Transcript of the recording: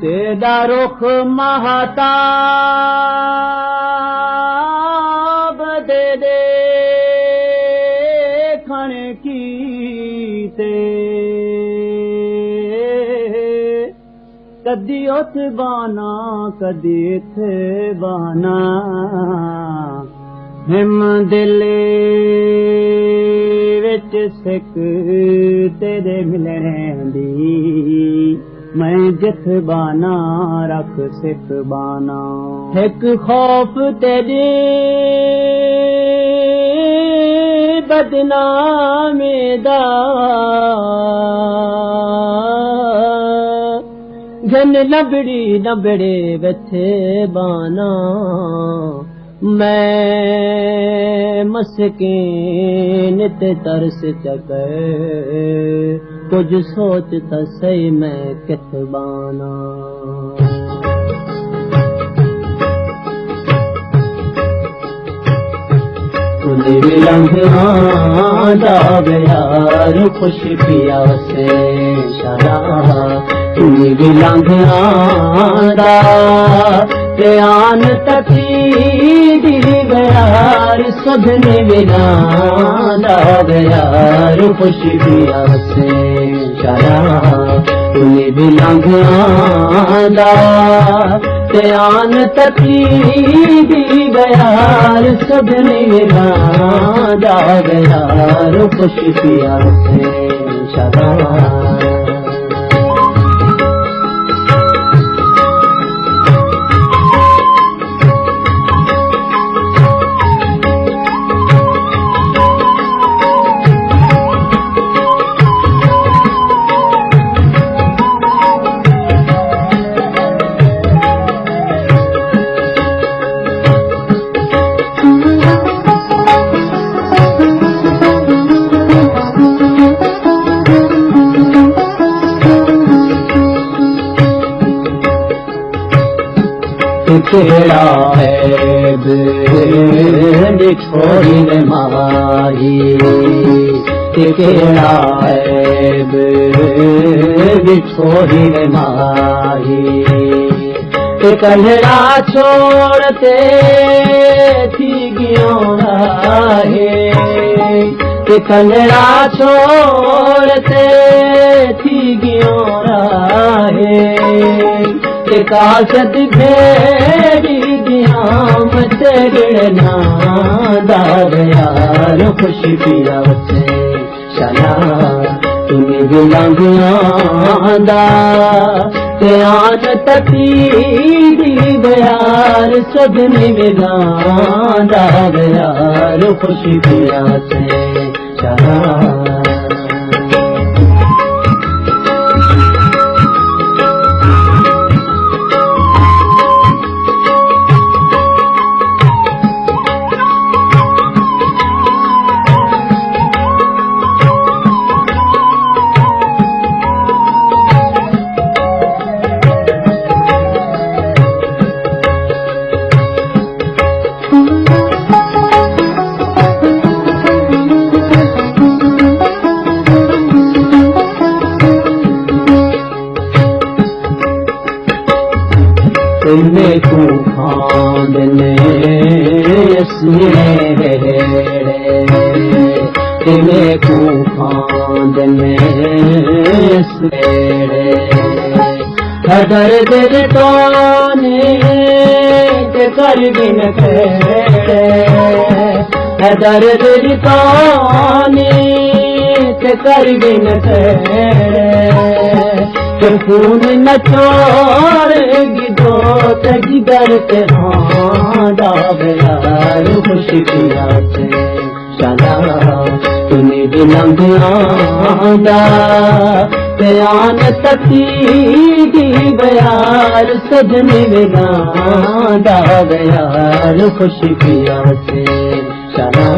तेरा रुख महताब दे देखण की ते कदी उथ बाना कदी इथे बाना हिम दिले विच सिक तेरे मिलण दी मैं जिथ बाना रख सिख बाना एक खौफ तेरे बदनामी दा घन नबड़ी नबड़े बथे बाना मैं मस्कीन ते तरस चकर कुछ सोच त सही मैं किथ बाना तुझे लंघा दा यार खुश पिया से शरा तुझे लंघा दा आन तकी दी यार सदने बिना यार खुश पिया से शरा तुझे भी लंघा आन तकी दी यार सदने बिना यार खुश पिया से शरा केड़ा है छोड़ी ने माही केड़ा है छोड़ी ने माही कलड़ा छोड़ते थी गियोड़ा है कलड़ा छोड़ते थी गियोड़ा है काशत भेड़ी दियाम तेरना दार यार खुश पिया से शला तुम्हें गुलांगा आन तकी दी यार सदने बिना दार यार खुश पिया से शला तूफान ने तूफान ने हदर दिल तो कर बिन हदर दिल तो कर बिन खून न छोड़ेगी दो जिगर के यार खुश पिया से शला तुम्हें भी लंघा आन तकी दी यार सजने बिना यार खुश पिया से शला